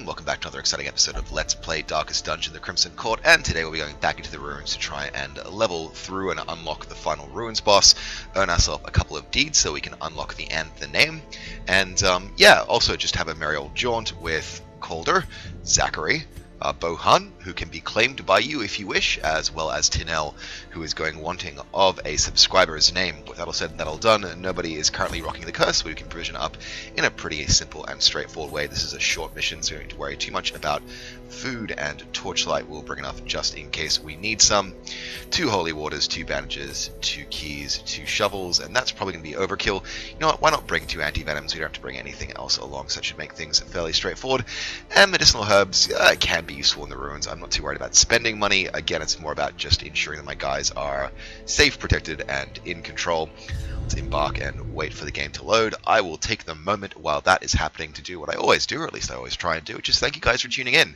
welcome back to another exciting episode of Let's Play Darkest Dungeon, the Crimson Court, and today we'll be going back into the ruins to try and level through and unlock the final ruins boss, earn ourselves a couple of deeds so we can unlock the end, the name, and yeah, also just have a merry old jaunt with Calder, Zachary, Bohan, who can be claimed by you if you wish, as well as Tinel, who is going wanting of a subscriber's name. With that all said and that all done, nobody is currently rocking the curse, so we can provision up in a pretty simple and straightforward way. This is a short mission, so you don't need to worry too much about food, and torchlight will bring enough just in case we need some. 2 holy waters, 2 bandages, 2 keys, 2 shovels, and that's probably going to be overkill. You know what, why not bring 2 anti-venoms? We don't have to bring anything else along, so that should make things fairly straightforward. And medicinal herbs can be useful in the ruins. I'm not too worried about spending money. Again, it's more about just ensuring that my guys are safe, protected, and in control. Let's embark and wait for the game to load. I will take the moment while that is happening to do what I always do, or at least I always try and do, which is thank you guys for tuning in.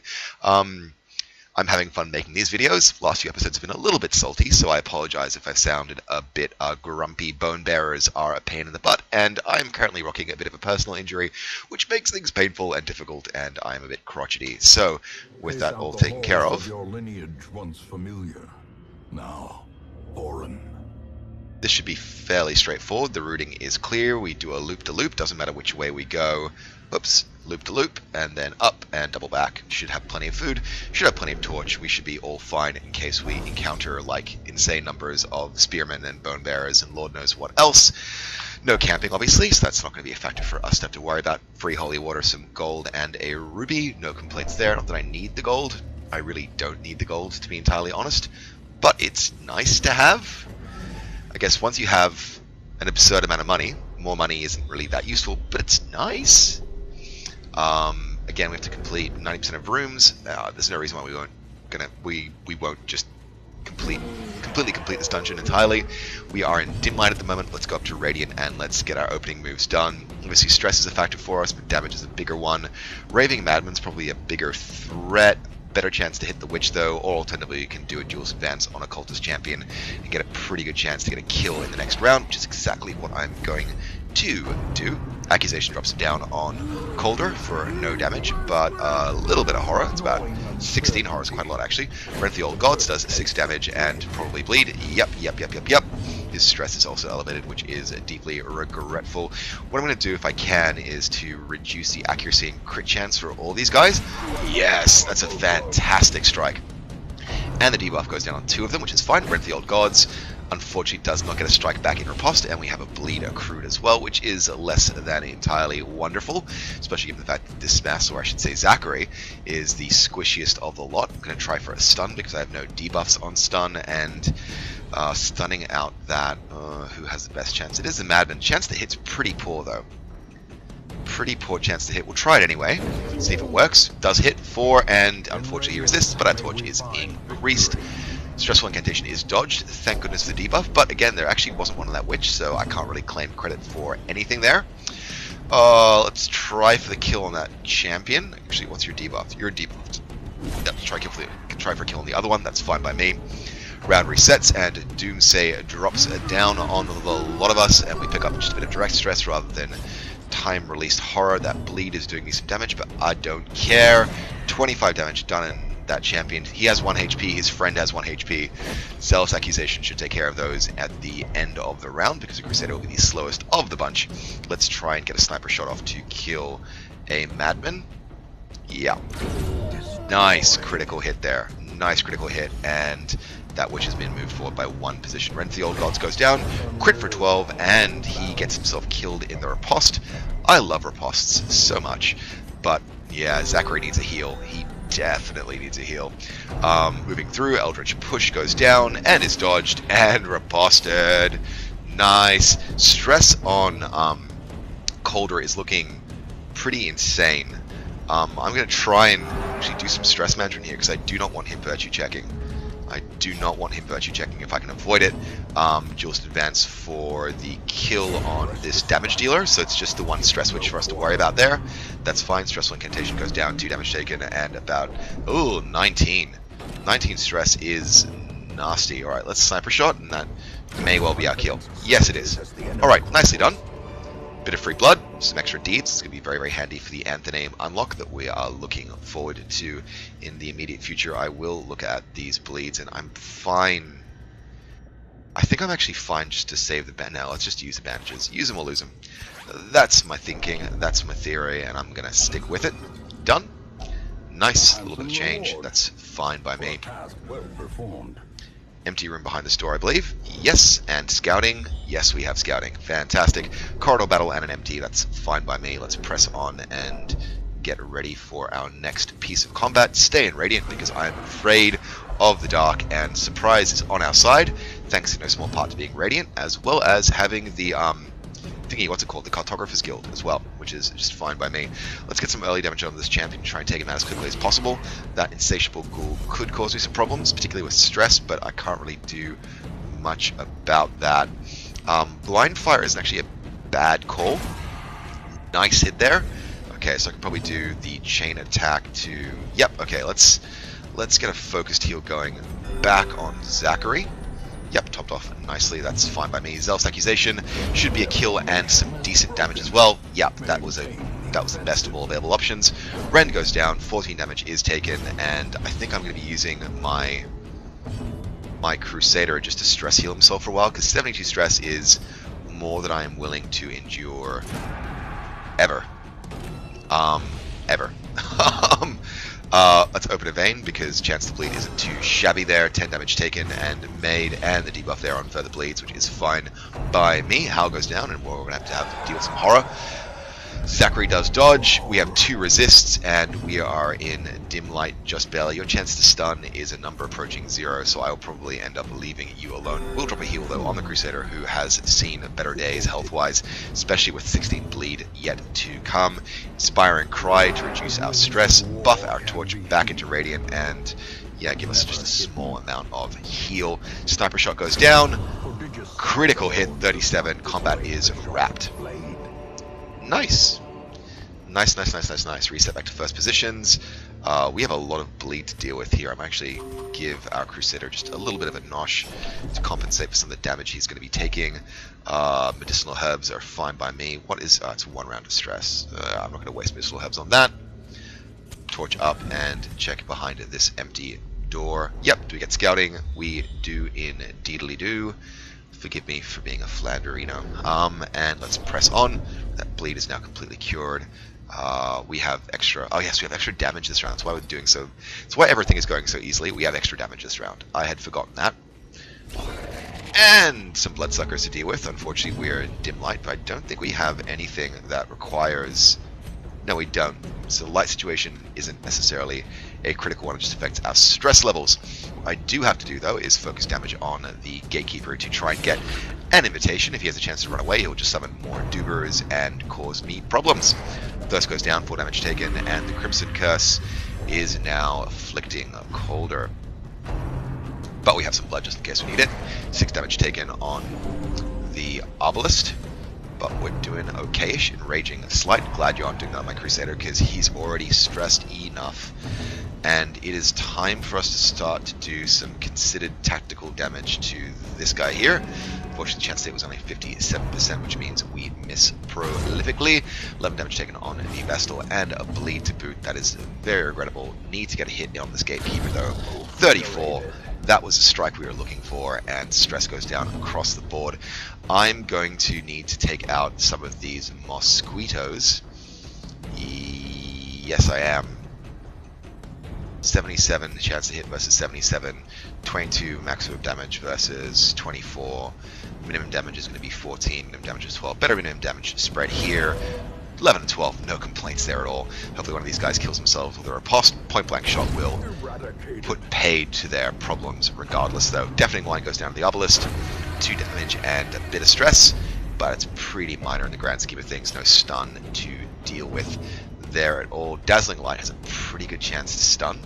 I'm having fun making these videos. Last few episodes have been a little bit salty, so I apologize if I sounded a bit grumpy. Bone bearers are a pain in the butt, and I'm currently rocking a bit of a personal injury, which makes things painful and difficult, and I'm a bit crotchety. So, with that all taken care of, your lineage once familiar, now foreign. This should be fairly straightforward. The routing is clear. We do a loop-to-loop. Doesn't matter which way we go. Oops, loop-to-loop, and then up and double back. Should have plenty of food. Should have plenty of torch. We should be all fine in case we encounter like insane numbers of spearmen and bone bearers and Lord knows what else. No camping, obviously, so that's not going to be a factor for us to have to worry about. Free holy water, some gold, and a ruby. No complaints there. Not that I need the gold. I really don't need the gold, to be entirely honest. But it's nice to have. I guess once you have an absurd amount of money, more money isn't really that useful, but it's nice. Again, we have to complete 90% of rooms. There's no reason why we won't just completely complete this dungeon entirely. We are in dim light at the moment. Let's go up to radiant and let's get our opening moves done. Obviously, stress is a factor for us, but damage is a bigger one. Raving Madman's probably a bigger threat. Better chance to hit the witch though, or alternatively you can do a duelist advance on a cultist champion and get a pretty good chance to get a kill in the next round, which is exactly what I'm going to do. Accusation drops down on Calder for no damage, but a little bit of horror. It's about 16 horror, is quite a lot actually. Rent the Old Gods does 6 damage and probably bleed. Yep. His stress is also elevated, which is deeply regretful. What I'm going to do, if I can, is to reduce the accuracy and crit chance for all these guys. Yes, that's a fantastic strike. And the debuff goes down on 2 of them, which is fine. Rent the Old Gods, unfortunately, does not get a strike back in riposte, and we have a bleed accrued as well, which is less than entirely wonderful, especially given the fact that this Mass, or I should say Zachary, is the squishiest of the lot. I'm going to try for a stun because I have no debuffs on stun, and stunning out that, who has the best chance? It is the Madman. Chance to hit's pretty poor, though. Pretty poor chance to hit. We'll try it anyway. See if it works. Does hit 4, and unfortunately he resists, but our torch is increased. Stressful Incantation is dodged. Thank goodness for the debuff, but again, there actually wasn't one on that witch, so I can't really claim credit for anything there. Let's try for the kill on that champion. Actually, what's your debuff? You're debuffed. Yep, try for a kill on the other one. That's fine by me. Round resets, and Doomsay drops down on the lot of us, and we pick up just a bit of direct stress rather than time-released horror. That bleed is doing me some damage, but I don't care. 25 damage done in that champion. He has 1 HP, his friend has 1 HP. Zealous Accusation should take care of those at the end of the round, because the Crusader will be the slowest of the bunch. Let's try and get a sniper shot off to kill a Madman. Yeah. Nice critical hit there. Nice critical hit, and that witch has been moved forward by 1 position. Rent the Old Gods goes down, crit for 12, and he gets himself killed in the riposte. I love ripostes so much, but yeah, Zachary needs a heal. He definitely needs a heal. Moving through, Eldritch Push goes down and is dodged and riposted. Nice. Stress on Calder is looking pretty insane. I'm going to try and actually do some stress management here because I do not want him virtue checking. I do not want him virtue checking if I can avoid it. Duelist advance for the kill on this damage dealer, so it's just the 1 stress witch for us to worry about there. That's fine. Stressful Incantation goes down, 2 damage taken, and about 19. 19 stress is nasty. Alright, let's sniper shot, and that may well be our kill. Yes, it is. Alright, nicely done. Bit of free blood. some extra deeds. It's going to be very, very handy for the Anthename unlock that we are looking forward to in the immediate future. I will look at these bleeds, and I'm fine. I think I'm actually fine just to save the band. Now, let's just use the bandages. Use them or lose them. That's my thinking. That's my theory, and I'm going to stick with it. Done. Nice. A little bit of change. That's fine by me. Well performed. Empty room behind the store, I believe. Yes. And scouting. Yes, we have scouting. Fantastic. Corridor battle and an empty. That's fine by me. Let's press on and get ready for our next piece of combat. Stay in Radiant because I'm afraid of the dark, and surprise is on our side, thanks in no small part to being Radiant, as well as having the thingy, what's it called, the Cartographer's Guild as well, which is just fine by me. Let's get some early damage on this champion, try and take him out as quickly as possible. That insatiable ghoul could cause me some problems, particularly with stress, but I can't really do much about that. Blind Fire isn't actually a bad call. Nice hit there. Okay, so I can probably do the chain attack to... Yep, okay, let's get a focused heal going back on Zachary. Yep, topped off nicely. That's fine by me. Zealous Accusation should be a kill and some decent damage as well. Yep, that was the best of all available options. Rend goes down, 14 damage is taken, and I think I'm going to be using my Crusader just to stress heal himself for a while, because 72 stress is more than I am willing to endure ever. Ever. Let's open a vein because chance to bleed isn't too shabby there. 10 damage taken and made, and the debuff there on further bleeds, which is fine by me. Howl goes down, and we're going to have to deal with some horror. Zachary does dodge. We have 2 resists, and we are in dim light just barely. Your chance to stun is a number approaching 0, so I will probably end up leaving you alone. We'll drop a heal, though, on the Crusader, who has seen better days health-wise, especially with 16 bleed yet to come. Inspiring Cry to reduce our stress, buff our torch back into Radiant, and yeah, give us just a small amount of heal. Sniper shot goes down. Critical hit, 37. Combat is wrapped. Nice. Nice. Reset back to first positions. We have a lot of bleed to deal with here. I'm actually give our Crusader just a little bit of a nosh to compensate for some of the damage he's going to be taking. Medicinal herbs are fine by me. What is... it's 1 round of stress. I'm not going to waste medicinal herbs on that. Torch up and check behind this empty door. Yep, do we get scouting? We do indeedly do. Forgive me for being a Flanderino. And let's press on. That bleed is now completely cured. We have extra... Oh yes, we have extra damage this round. That's why we're doing so... That's why everything is going so easily. We have extra damage this round. I had forgotten that. And some bloodsuckers to deal with. Unfortunately, we're in dim light, but I don't think we have anything that requires... No, we don't. So the light situation isn't necessarily a critical one. It just affects our stress levels. What I do have to do, though, is focus damage on the Gatekeeper to try and get an invitation. If he has a chance to run away, he'll just summon more Dubers and cause me problems. Thirst goes down, 4 damage taken, and the Crimson Curse is now afflicting Colder. But we have some blood just in case we need it. 6 damage taken on the Obelisk. But we're doing okayish and raging. Slight glad you aren't doing that on my Crusader because he's already stressed enough. And it is time for us to start to do some considered tactical damage to this guy here. Unfortunately, the chance state was only 57%, which means we miss prolifically. 11 damage taken on the Vestal and a bleed to boot. That is very regrettable. Need to get a hit on this Gatekeeper though. 34. That was a strike we were looking for, and stress goes down across the board. I'm going to need to take out some of these mosquitoes. Yes, I am. 77 chance to hit versus 77. 22 maximum damage versus 24. Minimum damage is going to be 14. Minimum damage is 12. Better minimum damage spread here. 11 and 12, no complaints there at all. Hopefully one of these guys kills themselves with a riposte. Point blank shot will put paid to their problems regardless though. Deafening Wine goes down to the Obelisk. 2 damage and a bit of stress, but it's pretty minor in the grand scheme of things. No stun to deal with there at all. Dazzling Light has a pretty good chance to stun.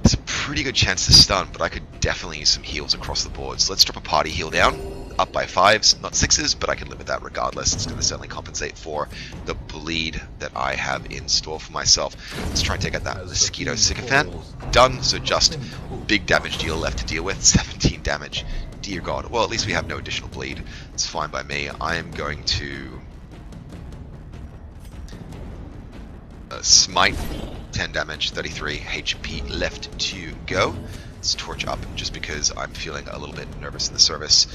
It's a pretty good chance to stun, but I could definitely use some heals across the board. So let's drop a party heal down. Up by 5s, not 6s, but I can live with that regardless. It's going to certainly compensate for the bleed that I have in store for myself. Let's try and take out that Mosquito Sycophant. Done, so just big damage deal left to deal with. 17 damage. Dear God. Well, at least we have no additional bleed. It's fine by me. I am going to Smite, 10 damage, 33 HP left to go. Let's torch up just because I'm feeling a little bit nervous in the service.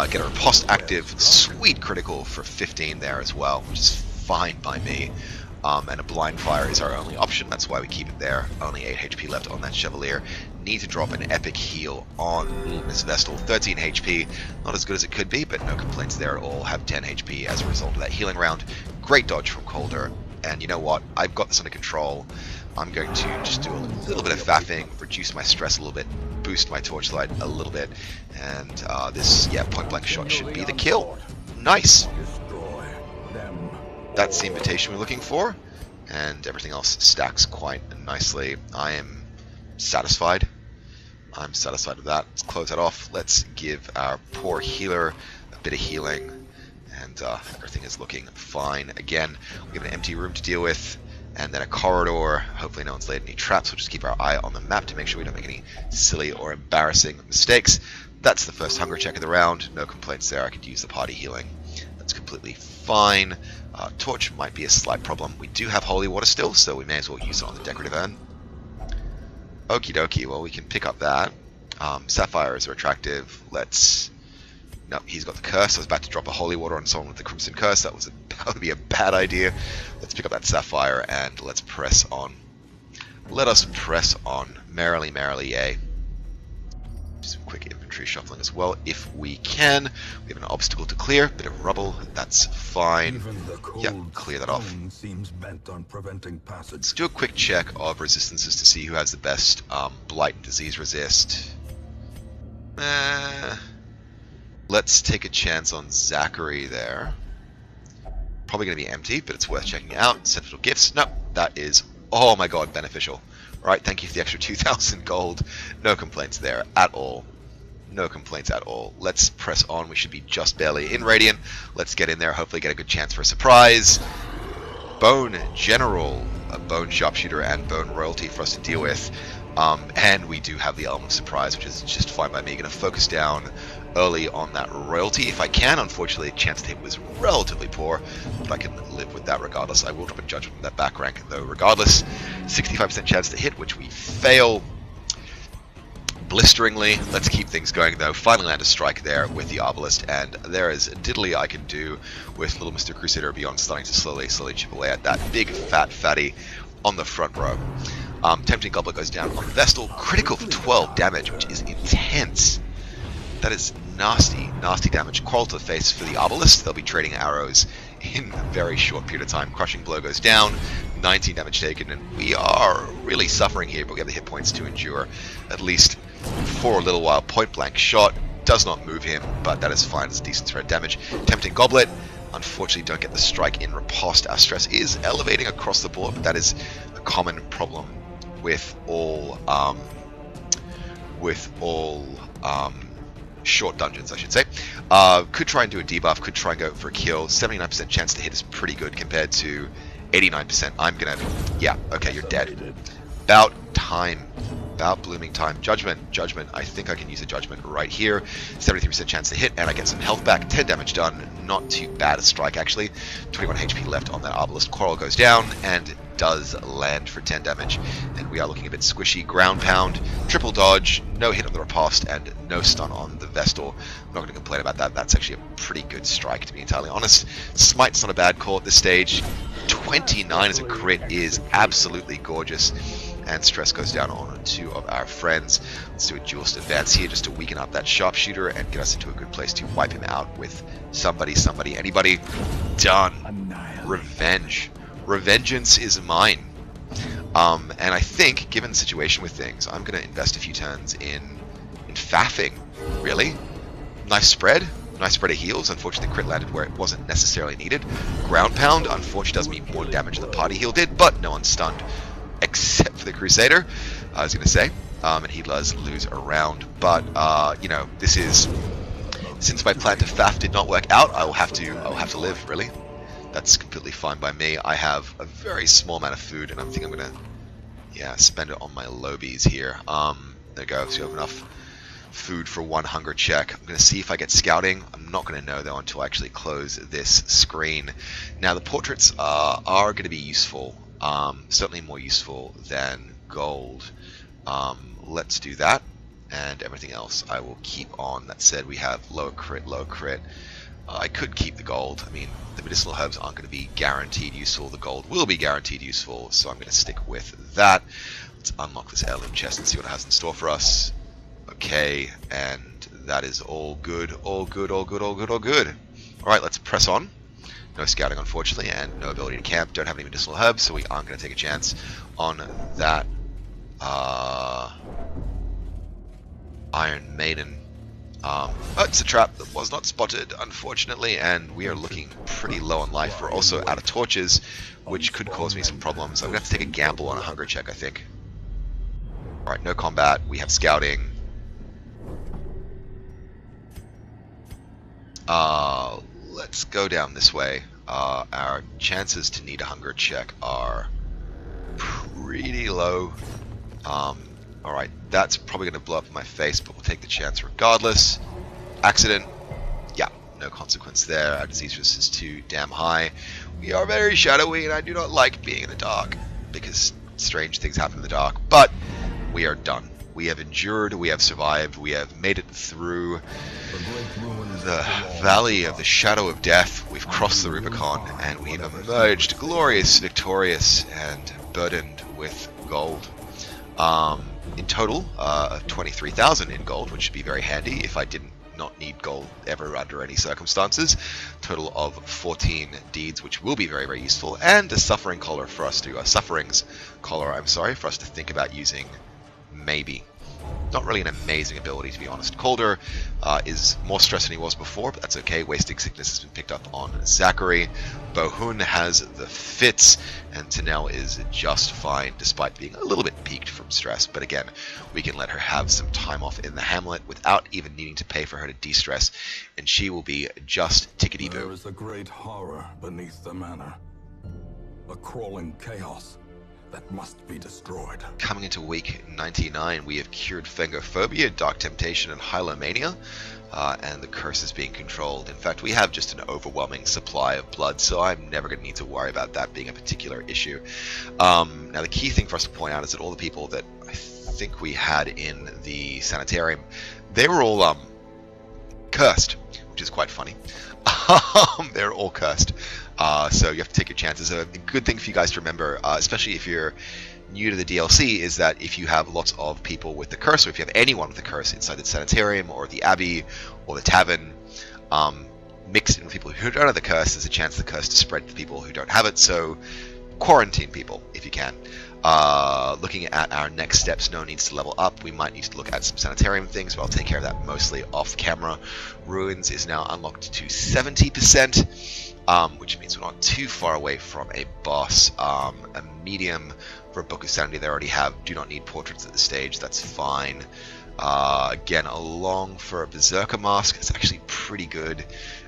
Get a riposte active, sweet critical for 15 there as well, which is fine by me. And a blind fire is our only option, that's why we keep it there. Only 8 HP left on that Chevalier. Need to drop an epic heal on Miss Vestal, 13 HP. Not as good as it could be, but no complaints there at all. Have 10 HP as a result of that healing round. Great dodge from Calder. And you know what? I've got this under control. I'm going to just do a little bit of faffing, reduce my stress a little bit, boost my torchlight a little bit, and this, yeah, point-blank shot should be the kill. Nice! That's the invitation we're looking for, and everything else stacks quite nicely. I am satisfied. I'm satisfied with that. Let's close that off. Let's give our poor healer a bit of healing. And everything is looking fine. Again, we have an empty room to deal with, and then a corridor. Hopefully no one's laid any traps. We'll just keep our eye on the map to make sure we don't make any silly or embarrassing mistakes. That's the first hunger check of the round. No complaints there. I could use the party healing. That's completely fine. Torch might be a slight problem. We do have holy water still, so we may as well use it on the decorative urn. Okie dokie. Well, we can pick up that. Sapphires are attractive. Let's... No, he's got the curse. I was about to drop a holy water on someone with the crimson curse. That would be a bad idea. Let's pick up that sapphire and let's press on. Let us press on. Merrily, merrily, yay. Do some quick infantry shuffling as well, if we can. We have an obstacle to clear. Bit of rubble. That's fine. Yep, clear that off. Seems bent on preventing passage. Let's do a quick check of resistances to see who has the best blight and disease resist. Let's take a chance on Zachary there. Probably going to be empty, but it's worth checking out. Sentinel gifts. No, that is, oh my god, beneficial. Right, thank you for the extra 2,000 gold. No complaints there at all. No complaints at all. Let's press on. We should be just barely in Radiant. Let's get in there, hopefully get a good chance for a surprise. Bone General, a Bone Sharpshooter, and Bone Royalty for us to deal with. And we do have the element of surprise, which is just fine by me. Going to focus down early on that royalty if I can. Unfortunately, chance to hit was relatively poor, but I can live with that regardless. I will drop a judgment with that back rank though regardless. 65% chance to hit, which we fail blisteringly. Let's keep things going though. Finally land a strike there with the Arbalist, and there is diddly I can do with little Mr. Crusader Beyond starting to slowly chip away at that big fat fatty on the front row. Tempting Goblet goes down on the Vestal. Critical for 12 damage, which is intense. That is nasty, nasty damage. Quarrel to the face for the Arbalist. They'll be trading arrows in a very short period of time. Crushing Blow goes down. 19 damage taken, and we are really suffering here, but we have the hit points to endure at least for a little while. Point blank shot does not move him, but that is fine. It's decent threat damage. Tempting Goblet. Unfortunately, don't get the strike in riposte. Our stress is elevating across the board, but that is a common problem with all short dungeons, I should say. Could try and do a debuff, could try and go for a kill. 79% chance to hit is pretty good compared to 89%. I'm gonna, yeah, okay, you're dead. About time. About blooming time. Judgment. I think I can use a judgment right here. 73% chance to hit, and I get some health back. 10 damage done. Not too bad a strike, actually. 21 HP left on that Arbalist. Quarrel goes down, and does land for 10 damage. And we are looking a bit squishy. Ground pound, triple dodge, no hit on the riposte, and no stun on the Vestal. I'm not going to complain about that. That's actually a pretty good strike, to be entirely honest. Smite's not a bad call at this stage. 29 as a crit is absolutely gorgeous. And stress goes down on two of our friends. Let's do a duelist advance here just to weaken up that sharpshooter and get us into a good place to wipe him out with somebody, anybody. Done. Revenge. Revengeance is mine. And I think, given the situation with things, I'm going to invest a few turns in faffing, really. Nice spread of heals. Unfortunately, the crit landed where it wasn't necessarily needed. Ground pound, unfortunately, does me more damage than the party heal did, but no one's stunned. Except for the Crusader, I was going to say, and he does lose a round. But you know, this is, since my plan to faff did not work out, I'll have to live. Really, that's completely fine by me. I have a very small amount of food, and I think I'm gonna, yeah, spend it on my lobies here. There we go. So you have enough food for one hunger check. I'm going to see if I get scouting. I'm not going to know though until I actually close this screen. Now the portraits are going to be useful. Certainly more useful than gold. Let's do that, and everything else I will keep on. That said, we have low crit, low crit. I could keep the gold. I mean, the medicinal herbs aren't going to be guaranteed useful. The gold will be guaranteed useful, so I'm going to stick with that. Let's unlock this heirloom chest and see what it has in store for us. Okay, and that is all good, all good, all good, all good, all good. Alright, let's press on. No scouting, unfortunately, and no ability to camp. Don't have any medicinal herbs, so we aren't going to take a chance on that. Iron Maiden. Oh, it's a trap that was not spotted, unfortunately, and we are looking pretty low on life. We're also out of torches, which could cause me some problems. I'm going to have to take a gamble on a hunger check, I think. Alright, no combat. We have scouting. Let's go down this way. Our chances to need a hunger check are pretty low. Alright, that's probably going to blow up in my face, but we'll take the chance regardless. Accident. Yeah, no consequence there. Our disease resistance is too damn high. We are very shadowy, and I do not like being in the dark, because strange things happen in the dark. But we are done. We have endured, we have survived, we have made it through the valley of the shadow of death. We've crossed the Rubicon, and we've emerged glorious, victorious, and burdened with gold. In total, 23,000 in gold, which should be very handy if I didn't not need gold ever under any circumstances. Total of 14 deeds, which will be very, very useful, and a suffering collar for us to sufferings collar. I'm sorry, for us to think about using. Maybe. Not really an amazing ability, to be honest. Calder is more stressed than he was before, but that's okay. Wasting Sickness has been picked up on Zachary. Bohun has the fits, and Tanel is just fine, despite being a little bit peaked from stress. But again, we can let her have some time off in the hamlet without even needing to pay for her to de-stress, and she will be just tickety-boo. There is a great horror beneath the manor. A crawling chaos that must be destroyed. Coming into week 99, we have cured Phangophobia, Dark Temptation, and Hylomania, and the curse is being controlled. In fact, we have just an overwhelming supply of blood, so I'm never going to need to worry about that being a particular issue. Now, the key thing for us to point out is that all the people that I think we had in the sanitarium, they were all cursed, which is quite funny. They're all cursed. So you have to take your chances. A good thing for you guys to remember, especially if you're new to the DLC, is that if you have lots of people with the curse, or if you have anyone with the curse inside the sanitarium or the abbey or the tavern, mixed in with people who don't have the curse, there's a chance the curse to spread to people who don't have it. So quarantine people if you can. Looking at our next steps, no needs to level up. We might need to look at some sanitarium things, but I'll take care of that mostly off camera. Ruins is now unlocked to 70%, which means we're not too far away from a boss. A medium for a Book of Sanity they already have. Do not need portraits at this stage, that's fine. Again, a long for a Berserker Mask. It's actually pretty good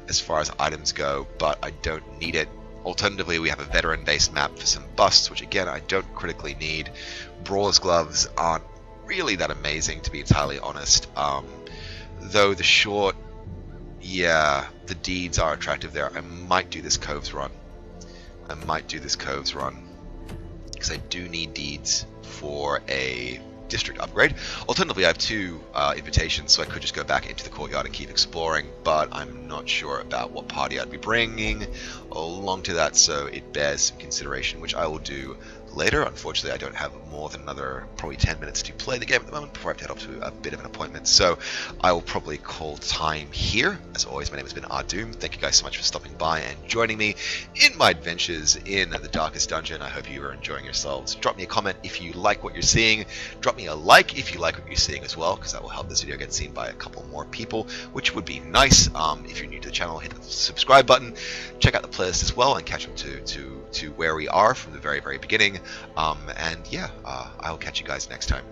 as far as items go, but I don't need it. Alternatively, we have a veteran-based map for some busts, which again, I don't critically need. Brawler's Gloves aren't really that amazing, to be entirely honest. Though the short, yeah, the deeds are attractive there. I might do this Coves run. Because I do need deeds for a district upgrade. Alternatively, I have two invitations, so I could just go back into the courtyard and keep exploring, but I'm not sure about what party I'd be bringing along to that, so it bears some consideration, which I will do later. Unfortunately, I don't have more than another probably 10 minutes to play the game at the moment before I have to head off to a bit of an appointment, so I will probably call time here. As always, my name has been Ardoom. Thank you guys so much for stopping by and joining me in my adventures in the Darkest Dungeon. I hope you are enjoying yourselves. Drop me a comment if you like what you're seeing. Drop me a like if you like what you're seeing as well, because that will help this video get seen by a couple more people, which would be nice. If you're new to the channel, hit the subscribe button. Check out the playlist as well and catch up to where we are from the very, very beginning. And yeah, I'll catch you guys next time.